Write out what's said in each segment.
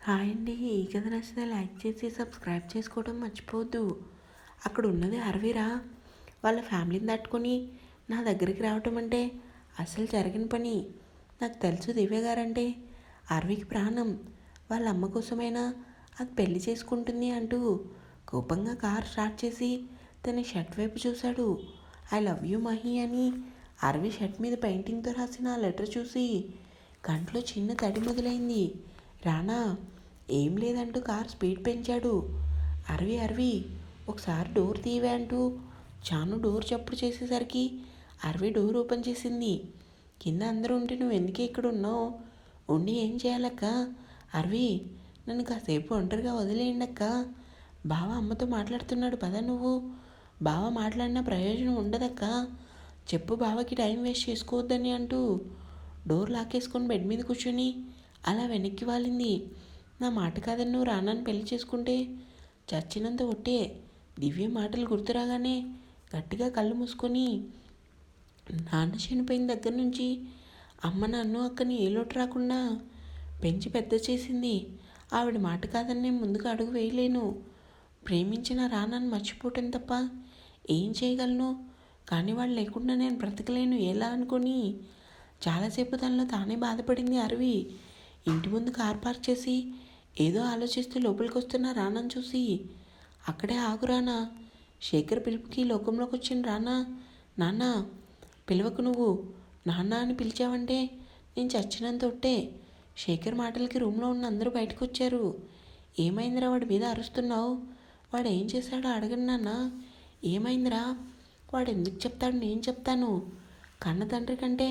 Hi అండి. ఈ కథ నచ్చితే లైక్ చేసి సబ్స్క్రైబ్ చేసుకోవడం మర్చిపోవద్దు. అక్కడ ఉన్నది అరవిరా. వాళ్ళ ఫ్యామిలీని తట్టుకొని నా దగ్గరికి రావటం అంటే అస్సలు జరగని పని. నాకు తెలుసు దివ్య గారంటే అరవికి ప్రాణం. వాళ్ళ అమ్మ కోసమైనా అది పెళ్లి చేసుకుంటుంది అంటూ కోపంగా కార్ స్టార్ట్ చేసి తన షర్ట్ వైపు చూశాడు. ఐ లవ్ యూ మహి అని అరవి షర్ట్ మీద పెయింటింగ్తో రాసిన ఆ లెటర్ చూసి కంట్లో చిన్న తడి మొదలైంది. రానా ఏం లేదంటూ కార్ స్పీడ్ పెంచాడు. అరవి ఒకసారి డోర్ తీవే అంటూ చాను డోర్ చప్పుడు చేసేసరికి అరవి డోర్ ఓపెన్ చేసింది. కింద అందరూ ఉంటే నువ్వు ఎందుకే ఇక్కడ ఉన్నావు? ఉండి ఏం చేయాలక్క? అరవి నన్ను కాసేపు ఒంటరిగా వదిలేయండి అక్క. బావ అమ్మతో మాట్లాడుతున్నాడు పద నువ్వు. బావ మాట్లాడిన ప్రయోజనం ఉండదక్క. చెప్పు బావకి టైం వేస్ట్ చేసుకోవద్దని అంటూ డోర్ లాకేసుకొని బెడ్ మీద కూర్చొని అలా వెనక్కి వాలింది. నా మాట కాదని నువ్వు రానాన్ని పెళ్లి చేసుకుంటే చచ్చినంత ఒట్టే. దివ్య మాటలు గుర్తురాగానే గట్టిగా కళ్ళు మూసుకొని నాన్న చనిపోయిన దగ్గర నుంచి అమ్మ నన్ను అక్కని ఏ లోటు రాకుండా పెంచి పెద్ద చేసింది. ఆవిడ మాట కాదని నేను ముందుకు అడుగు వేయలేను. ప్రేమించిన రానాన్ని మర్చిపోవటం తప్ప ఏం చేయగలను? కానీ వాళ్ళు లేకుండా నేను బ్రతకలేను ఎలా అనుకొని చాలాసేపు తనలో తానే బాధపడింది అరవి. ఇంటి ముందు కార్ పార్క్ చేసి ఏదో ఆలోచిస్తూ లోపలికి వస్తున్న రానాని చూసి అక్కడే ఆగు రానా. శేఖర్ పిలుపుకి లోకంలోకి వచ్చిన రానా. నాన్న పిలవకు నువ్వు. నాన్న అని పిలిచావంటే నేను చచ్చినంత ఒట్టే. శేఖర్ మాటలకి రూమ్లో ఉన్న అందరూ బయటకు వచ్చారు. ఏమైందిరా వాడి మీద అరుస్తున్నావు? వాడు ఏం చేశాడో అడగండి నాన్న. ఏమైందిరా? వాడు ఎందుకు చెప్తాడు? నేను చెప్తాను. కన్న తండ్రి కంటే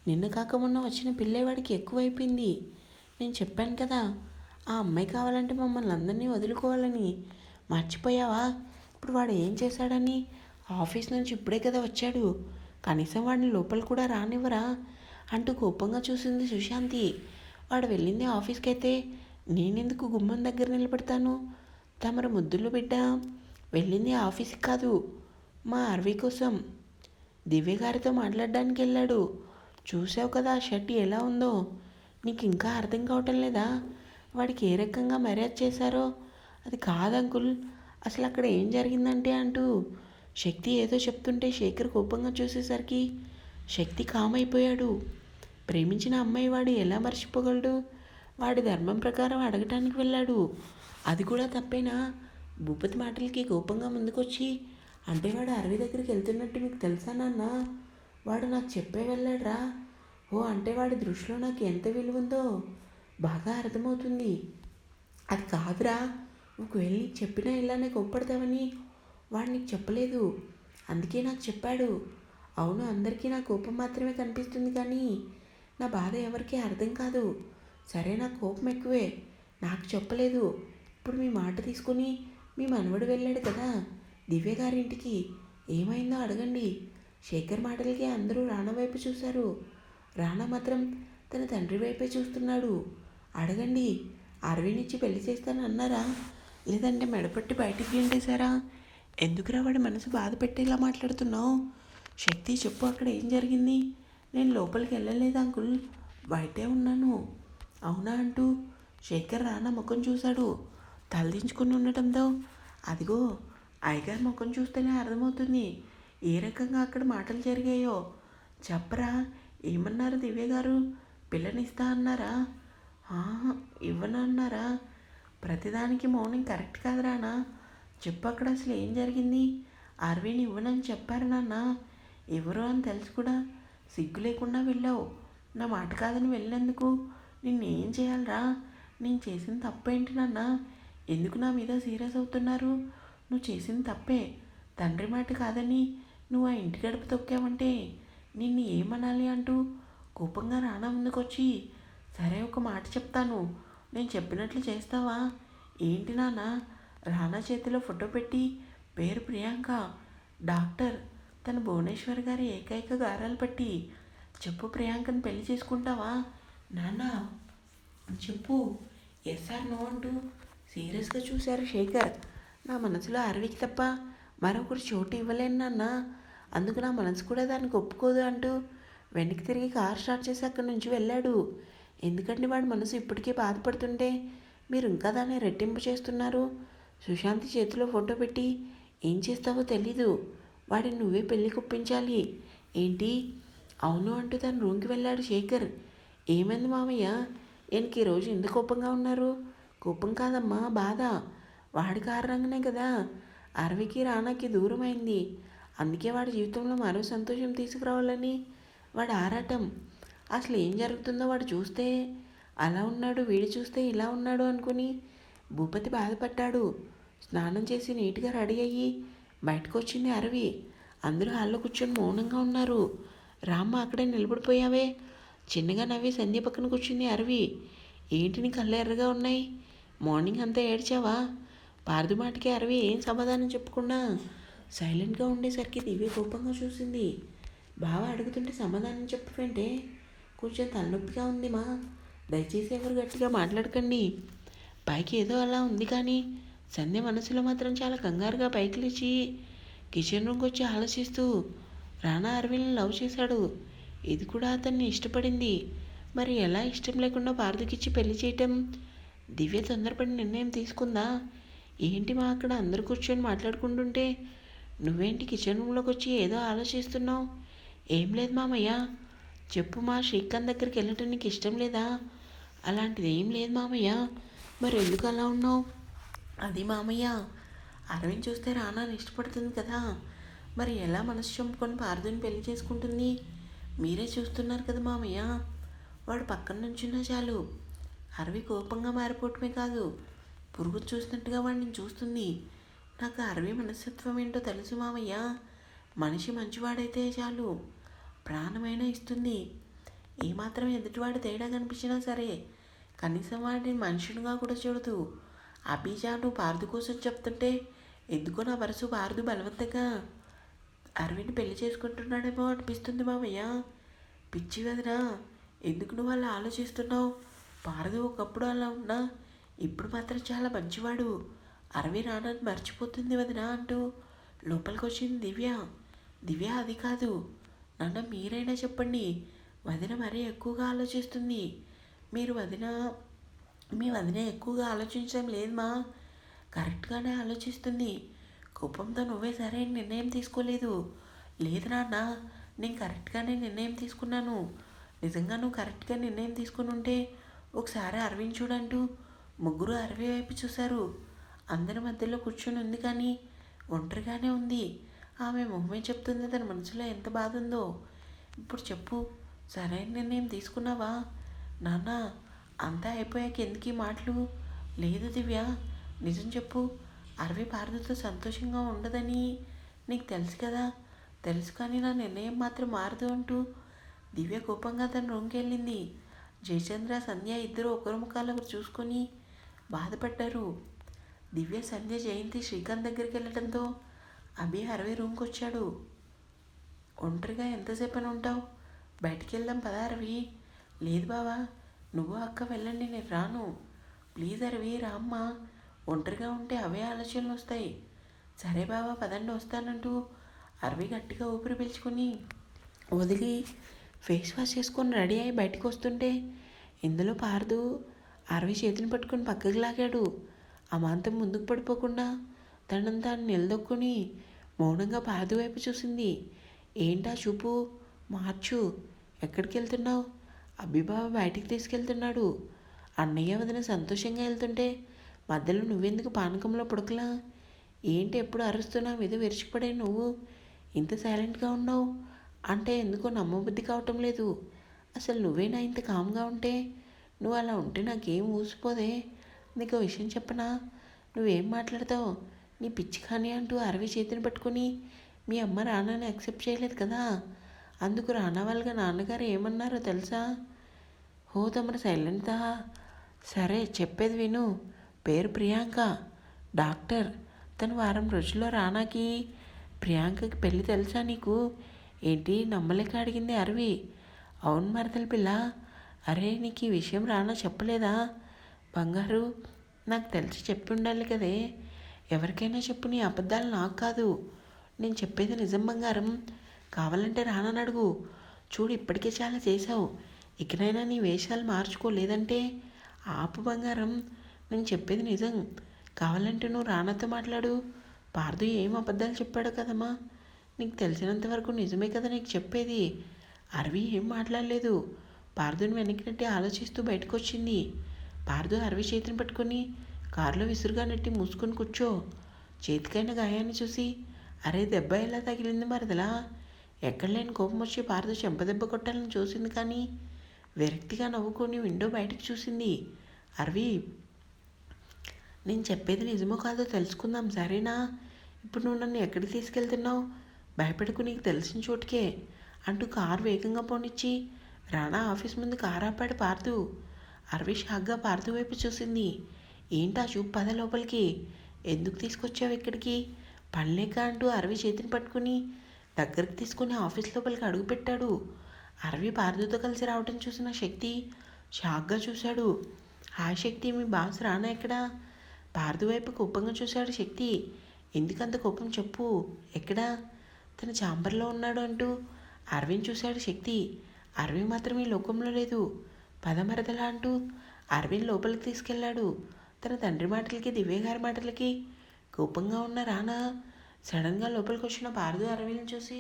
నిన్న కాక మొన్న వచ్చిన పిల్లే వాడికి ఎక్కువైపోయింది. నేను చెప్పాను కదా ఆ అమ్మాయి కావాలంటే మమ్మల్ని అందరినీ వదులుకోవాలని. మర్చిపోయావా? ఇప్పుడు వాడు ఏం చేశాడని? ఆఫీస్ నుంచి ఇప్పుడే కదా వచ్చాడు. కనీసం వాడిని లోపల కూడా రానివ్వరా అంటూ కోపంగా చూసింది సుశాంతి. వాడు వెళ్ళింది ఆఫీస్కి అయితే నేనెందుకు గుమ్మం దగ్గర నిలబడతాను? తమరు ముద్దులు బిడ్డ వెళ్ళింది ఆఫీస్కి కాదు, మా అరవి కోసం దివ్య గారితో మాట్లాడడానికి వెళ్ళాడు. చూసావు కదా ఆ షర్ట్ ఎలా ఉందో. నీకు ఇంకా అర్థం కావటం లేదా? వాడికి ఏ రకంగా మర్యాద చేశారో. అది కాదు అంకుల్, అసలు అక్కడ ఏం జరిగిందంటే అంటూ శక్తి ఏదో చెప్తుంటే శేఖర్ కోపంగా చూసేసరికి శక్తి కామైపోయాడు. ప్రేమించిన అమ్మాయి వాడు ఎలా మర్చిపోగలడు? వాడి ధర్మం ప్రకారం అడగటానికి వెళ్ళాడు. అది కూడా తప్పేనా? భూపతి మాటలకి కోపంగా ముందుకొచ్చి అంటే వాడు అరవి దగ్గరికి వెళ్తున్నట్టు మీకు తెలుసా నాన్న? వాడు నాకు చెప్పే వెళ్ళాడ్రా. ఓ అంటే వాడి దృష్టిలో నాకు ఎంత విలువ ఉందో బాగా అర్థమవుతుంది. అది కాదురా, ఒకవేళ నీకు చెప్పినా ఇలానే కోప్పడతావని వాడు నీకు చెప్పలేదు. అందుకే నాకు చెప్పాడు. అవును, అందరికీ నా కోపం మాత్రమే కనిపిస్తుంది కానీ నా బాధ ఎవరికీ అర్థం కాదు. సరే, నా కోపం ఎక్కువే, నాకు చెప్పలేదు. ఇప్పుడు మీ మాట తీసుకుని మీ మనవడు వెళ్ళాడు కదా దివ్య గారింటికి, ఏమైందో అడగండి. శేఖర్ మాటలకి అందరూ రానా వైపు చూశారు. రానా మాత్రం తన తండ్రి వైపే చూస్తున్నాడు. అడగండి, అరవినిచ్చి పెళ్లి చేస్తాను అన్నారా? లేదంటే మెడపట్టి బయటికి గెంటేశారా? ఎందుకురా వాడి మనసు బాధ పెట్టేలా మాట్లాడుతున్నావు? శక్తి చెప్పు, అక్కడ ఏం జరిగింది? నేను లోపలికి వెళ్ళలేదు అంకుల్, బయటే ఉన్నాను. అవునా అంటూ శేఖర్ రానా ముఖం చూశాడు. తలదించుకుని ఉండటంతో అదిగో అయ్యగారి ముఖం చూస్తేనే అర్థమవుతుంది ఏ రకంగా అక్కడ మాటలు జరిగాయో. చెప్పరా, ఏమన్నారు దివ్య గారు? పిల్లనిస్తా అన్నారా? ఇవ్వను అన్నారా? ప్రతిదానికి మౌనం కరెక్ట్ కాదు రానా. చెప్పు, అక్కడ అసలు ఏం జరిగింది? అరవిని ఇవ్వనని చెప్పారు నాన్న. ఎవరు అని తెలిసి కూడా సిగ్గు లేకుండా వెళ్ళావు. నా మాట కాదని వెళ్ళినందుకు నిన్నేం చేయాలరా? నేను చేసిన తప్పేంటి నాన్న? ఎందుకు నా మీద సీరియస్ అవుతున్నారు? నువ్వు చేసిన తప్పే. తండ్రి మాట కాదని నువ్వు ఆ ఇంటి గడప తొక్కావంటే నిన్ను ఏమనాలి అంటూ కోపంగా రానా ముందుకొచ్చి సరే ఒక మాట చెప్తాను, నేను చెప్పినట్లు చేస్తావా? ఏంటి నాన్న? రానా చేతిలో ఫోటో పెట్టి పేరు ప్రియాంక, డాక్టర్, తన భువనేశ్వర్ గారి ఏకైక గారాలు పట్టి చెప్పు, ప్రియాంకను పెళ్లి చేసుకుంటావా నాన్న? చెప్పు. ఎస్ఆర్ నో అంటూ సీరియస్గా చూశారు శేఖర్. నా మనసులో అరవికి తప్ప మరొకరు చోటు ఇవ్వలేను నాన్న, అందుకు నా మనసు కూడా దానికి ఒప్పుకోదు అంటూ వెనక్కి తిరిగి కార్ స్టార్ట్ చేసి అక్కడి నుంచి వెళ్ళాడు. ఎందుకంటే వాడి మనసు ఇప్పటికీ బాధపడుతుంటే మీరు ఇంకా దాన్ని రెట్టింపు చేస్తున్నారు. సుశాంతి చేతిలో ఫోటో పెట్టి ఏం చేస్తావో తెలీదు. వాడిని నువ్వే పెళ్ళి కుప్పించాలి. ఏంటి? అవును అంటూ తన రూమ్కి వెళ్ళాడు శేఖర్. ఏమైంది మామయ్య? ఈయనకి ఈరోజు ఎందుకు కోపంగా ఉన్నారు? కోపం కాదమ్మా, బాధ. వాడి కారణంగానే కదా అరవికి రానాకి దూరం అయింది. అందుకే వాడి జీవితంలో మరో సంతోషం తీసుకురావాలని వాడి ఆరాటం. అసలు ఏం జరుగుతుందో వాడు చూస్తే అలా ఉన్నాడు, వీడు చూస్తే ఇలా ఉన్నాడు అనుకుని భూపతి బాధపడ్డాడు. స్నానం చేసి నీట్గా రెడీ అయ్యి బయటకు వచ్చింది అరవి. అందరూ హాల్లో కూర్చొని మౌనంగా ఉన్నారు. రామ్మ అక్కడే నిలబడిపోయావే? చిన్నగా నవ్వి సంధ్య పక్కన కూర్చుంది అరవి. ఏంటి నీ కళ్ళు ఎర్రగా ఉన్నాయి? మార్నింగ్ అంతా ఏడ్చావా? పారదు మాటకి అరవి ఏం సమాధానం చెప్పకుండా సైలెంట్గా ఉండేసరికి దివ్య కోపంగా చూసింది. బావ అడుగుతుంటే సమాధానం చెప్పవేంటే? కొంచెం తలనొప్పిగా ఉంది మా. దయచేసి ఎవరు గట్టిగా మాట్లాడకండి. పైకి ఏదో అలా ఉంది కానీ సంధ్య మనసులో మాత్రం చాలా కంగారుగా పైకి లేచి కిచెన్ రూమ్కి వచ్చి ఆలోచిస్తూ రానా అరవిల్ని లవ్ చేశాడు. ఇది కూడా అతన్ని ఇష్టపడింది. మరి ఎలా ఇష్టం లేకుండా పారదుకిచ్చి పెళ్లి చేయటం? దివ్య తొందరపడి నిర్ణయం తీసుకుందా? ఏంటి మా అక్కడ అందరు కూర్చొని మాట్లాడుకుంటుంటే నువ్వేంటి కిచెన్ రూమ్లోకి వచ్చి ఏదో ఆలోచిస్తున్నావు? ఏం లేదు మామయ్య. చెప్పు మా, శ్రీకాంత్ దగ్గరికి వెళ్ళటం నీకు ఇష్టం లేదా? అలాంటిది ఏం లేదు మామయ్య. మరి ఎందుకు అలా ఉన్నావు? అది మామయ్య, అరవింద్ చూస్తే రానాని ఇష్టపడుతుంది కదా, మరి ఎలా మనసు చంపుకొని పారదుని పెళ్లి చేసుకుంటుంది? మీరే చూస్తున్నారు కదా మామయ్య. వాడు పక్కన నుంచున్నా చాలు అరవి కోపంగా మారిపోవటమే కాదు, పురుగు చూసినట్టుగా వాడిని చూస్తుంది. నాకు అరవి మనస్తత్వం ఏంటో తెలుసు మామయ్య. మనిషి మంచివాడైతే చాలు, ప్రాణమైనా ఇస్తుంది. ఏమాత్రం ఎదుటివాడు తేడా కనిపించినా సరే కనీసం వాడిని మనుషునిగా కూడా చూడదు. అభిజాను పారదు కోసం చెప్తుంటే ఎందుకో నా మనసు పారదు బలవంతంగా అరవిని పెళ్లి చేసుకుంటున్నాడేమో అనిపిస్తుంది మామయ్య. పిచ్చి వదినా, ఎందుకు నువ్వు అలా ఆలోచిస్తున్నావు? పారదు ఒకప్పుడు అలా ఉన్నా ఇప్పుడు మాత్రం చాలా మంచివాడు. అరవి రానని మర్చిపోతుంది వదినా అంటూ లోపలికి వచ్చింది దివ్య. దివ్య అది కాదు నాన్న, మీరైనా చెప్పండి. వదిన మరీ ఎక్కువగా ఆలోచిస్తుంది. మీరు మీ వదిన ఎక్కువగా ఆలోచించడం లేదు మా, కరెక్ట్గానే ఆలోచిస్తుంది. కోపంతో నువ్వే సరైన నిర్ణయం తీసుకోలేదు. లేదు నాన్న, నేను కరెక్ట్గానే నిర్ణయం తీసుకున్నాను. నిజంగా నువ్వు కరెక్ట్గా నిర్ణయం తీసుకుని ఉంటే ఒకసారి అరవింద్ చూడంటూ ముగ్గురు అరవి వైపు చూశారు. అందరి మధ్యలో కూర్చొని ఉంది కానీ ఒంటరిగానే ఉంది. ఆమె మొహమే చెప్తుంది తన మనసులో ఎంత బాధ ఉందో. ఇప్పుడు చెప్పు, సరైన నిర్ణయం తీసుకున్నావా? నాన్న, అంతా అయిపోయాక ఎందుకు ఈ మాటలు? లేదు దివ్య, నిజం చెప్పు. అరవి పారదుతో సంతోషంగా ఉండదని నీకు తెలుసు కదా. తెలుసు కానీ నా నిర్ణయం మాత్రం మారదు అంటూ దివ్య కోపంగా తన రూమ్కి వెళ్ళింది. జయచంద్ర, సంధ్య ఇద్దరు ఒకరి ముఖాలు ఒకరు చూసుకొని బాధపడ్డారు. దివ్య, సంధ్య, జయంతి శ్రీకాంత్ దగ్గరికి వెళ్ళడంతో అభి అరవి రూమ్కి వచ్చాడు. ఒంటరిగా ఎంతసేపు అని ఉంటావు? బయటికి వెళ్దాం పదా అరవి. లేదు బావా, నువ్వు అక్క వెళ్ళండి, నేను రాను. ప్లీజ్ అరవి రామ్మా, ఒంటరిగా ఉంటే అవే ఆలోచనలు వస్తాయి. సరే బావా పదండి వస్తానంటూ అరవి గట్టిగా ఊపిరి పీల్చుకొని వదిలి ఫేస్ వాష్ చేసుకొని రెడీ అయ్యి బయటకు వస్తుంటే ఇందులో పారదు అరవి చేతిని పట్టుకొని పక్కకి లాగాడు. అమాంతం ముందుకు పడిపోకుండా తనను తాను నిలదొక్కుని మౌనంగా పారదు వైపు చూసింది. ఏంటా చూపు? మార్చు. ఎక్కడికి వెళ్తున్నావు? అబ్బిబావ బయటికి తీసుకెళ్తున్నాడు. అన్నయ్య వదిన సంతోషంగా వెళ్తుంటే మధ్యలో నువ్వెందుకు పానకంలో పుడకలా? ఏంటి ఎప్పుడు అరుస్తున్నా మీద విరుచుకుపడే నువ్వు ఇంత సైలెంట్గా ఉన్నావు అంటే ఎందుకో నమ్మబుద్ధి కావటం లేదు. అసలు నువ్వేనా ఇంత కామ్గా ఉంటే? నువ్వు అలా ఉంటే నాకేం ఊసిపోదే. నీకు విషయం చెప్పనా? నువ్వేం మాట్లాడతావు? నీ పిచ్చి కానీ అంటూ అరవి చేతిని పట్టుకుని మీ అమ్మ రానాని యాక్సెప్ట్ చేయలేదు కదా, అందుకు రానా వాళ్ళగా నాన్నగారు ఏమన్నారో తెలుసా? హో తమరు సైలెంట్దా? సరే చెప్పేది విను. పేరు ప్రియాంక, డాక్టర్. తను వారం రోజుల్లో రానాకి ప్రియాంకకి పెళ్ళి తెలుసా నీకు? ఏంటి నమ్మలేక అడిగింది అరవి. అవును మరదల పిల్ల. అరే నీకు ఈ విషయం రానా చెప్పలేదా? బంగారు, నాకు తెలిసి చెప్పి ఉండాలి కదే. ఎవరికైనా చెప్పు, నీ అబద్ధాలు నాకు కాదు. నేను చెప్పేది నిజం బంగారం. కావాలంటే రానని అడుగు. చూడు ఇప్పటికే చాలా చేశావు, ఇకనైనా నీ వేషాలు మార్చుకోలేదంటే ఆపు బంగారం. నేను చెప్పేది నిజం. కావాలంటే నువ్వు రానాతో మాట్లాడు. పార్దు ఏం అబద్ధాలు చెప్పాడు కదమ్మా. నీకు తెలిసినంత వరకు నిజమే కదా నీకు చెప్పేది. అరవి ఏం మాట్లాడలేదు. పార్దుని వెనక్కి నెట్టి ఆలోచిస్తూ బయటకు వచ్చింది. పార్దు అరవి చేతిని పట్టుకొని కారులో విసురుగా నెట్టి మూసుకొని కూర్చో. చేతికైన గాయాన్ని చూసి అరే దెబ్బ ఎలా తగిలింది మరదలా. ఎక్కడ లేని కోపం వచ్చి పార్దు చెంపదెబ్బ కొట్టాలని చూసింది కానీ విరక్తిగా నవ్వుకొని విండో బయటకు చూసింది. అరవి, నేను చెప్పేది నిజమో కాదో తెలుసుకుందాం సరేనా. ఇప్పుడు నువ్వు నన్ను ఎక్కడికి తీసుకెళ్తున్నావు? భయపడకు, నీకు తెలిసిన చోటుకే అంటూ కారు వేగంగా పోనిచ్చి రాణా ఆఫీస్ ముందు కారు ఆపాడు పార్దు. అరవి షాక్గా పార్దు వైపు చూసింది. ఏంటా చూపు, పద లోపలికి. ఎందుకు తీసుకొచ్చావు ఇక్కడికి? పనిలేక అంటూ అరవి చేతిని పట్టుకుని దగ్గరికి తీసుకుని ఆఫీస్ లోపలికి అడుగుపెట్టాడు. అరవి పార్దుతో కలిసి రావటం చూసిన శక్తి షాక్గా చూశాడు. హాయ్ శక్తి, మీ బాస్ రానా ఎక్కడా? పార్దు వైపు కోపంగా చూశాడు శక్తి. ఎందుకంత కోపం చెప్పు, ఎక్కడా? తన ఛాంబర్లో ఉన్నాడు అంటూ అరవిని చూశాడు శక్తి. అరవి మాత్రం ఈ లోకంలో లేదు. పద మరదలా అంటూ అరవిని లోపలికి తీసుకెళ్లాడు. తన తండ్రి మాటలకి దివ్య గారి మాటలకి కోపంగా ఉన్న రానా సడన్గా లోపలికి వచ్చిన పార్దు అరవిని చూసి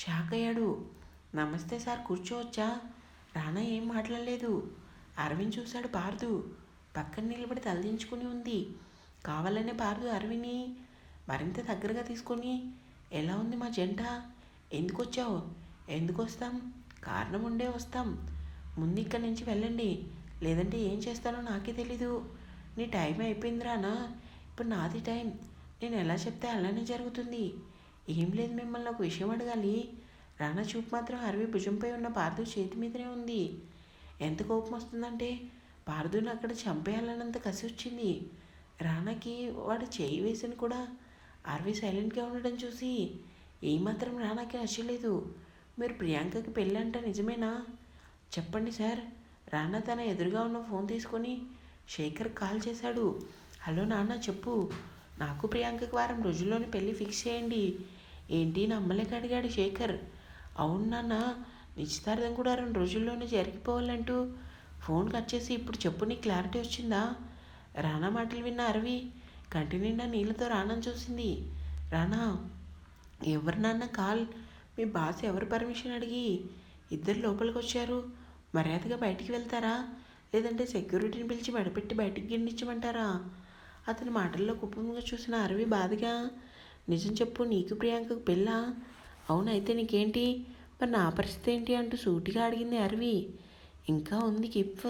షాక్ అయ్యాడు. నమస్తే సార్, కూర్చోవచ్చా? రానా ఏం మాట్లాడలేదు. అరవిని చూశాడు పార్దు. పక్కన నిలబడి తలదించుకుని ఉంది. కావాలనే పార్దు అరవిని మరింత దగ్గరగా తీసుకొని ఎలా ఉంది మా జంట? ఎందుకు వచ్చావు? ఎందుకు వస్తాం? కారణం ఉండే వస్తాం. ముందు ఇక్కడి నుంచి వెళ్ళండి, లేదంటే ఏం చేస్తానో నాకే తెలీదు. నీ టైం అయిపోయింది రానా, ఇప్పుడు నాది టైం. నేను ఎలా చెప్తే అలానే జరుగుతుంది. ఏం లేదు, మిమ్మల్ని ఒక విషయం అడగాలి. రానా చూపు మాత్రం అరవి భుజంపై ఉన్న పార్దు చేతి మీదనే ఉంది. ఎంత కోపం వస్తుందంటే పార్దుని అక్కడ చంపేయాలన్నంత కసి వచ్చింది. రానాకి వాడు చేయి వేసిన కూడా అరవి సైలెంట్గా ఉండడం చూసి ఏమాత్రం రానాకి నచ్చలేదు. మీరు ప్రియాంకకి పెళ్ళి అంట నిజమేనా? చెప్పండి సార్. రానా తన ఎదురుగా ఉన్న ఫోన్ తీసుకొని శేఖర్ కాల్ చేశాడు. హలో నాన్న, చెప్పు. నాకు ప్రియాంకకి వారం రోజుల్లోనే పెళ్ళి ఫిక్స్ చేయండి. ఏంటి నమ్మలేక అడిగాడు శేఖర్. అవును నాన్న, నిశ్చితార్థం కూడా 2 రోజుల్లోనే జరిగిపోవాలంటూ ఫోన్ కట్ చేసి ఇప్పుడు చెప్పు, నీ క్లారిటీ వచ్చిందా? రానా మాటలు విన్న అరవి కంటి నిండా నీళ్ళతో రానాని చూసింది. రానా, ఎవరు నాన్న కాల్? మీ బాస్ ఎవరు పర్మిషన్ అడిగి ఇద్దరు లోపలికి వచ్చారు? మర్యాదగా బయటికి వెళ్తారా, లేదంటే సెక్యూరిటీని పిలిచి మెడపెట్టి బయటికి గిండించమంటారా? అతని మాటల్లో కుప్పంగా చూసిన అరవి బాధగా, నిజం చెప్పు, నీకు ప్రియాంకకు పెళ్ళా? అవునైతే నీకేంటి, మరి నా పరిస్థితి ఏంటి అంటూ సూటిగా అడిగింది అరవి. ఇంకా ఉంది గిఫ్ట్.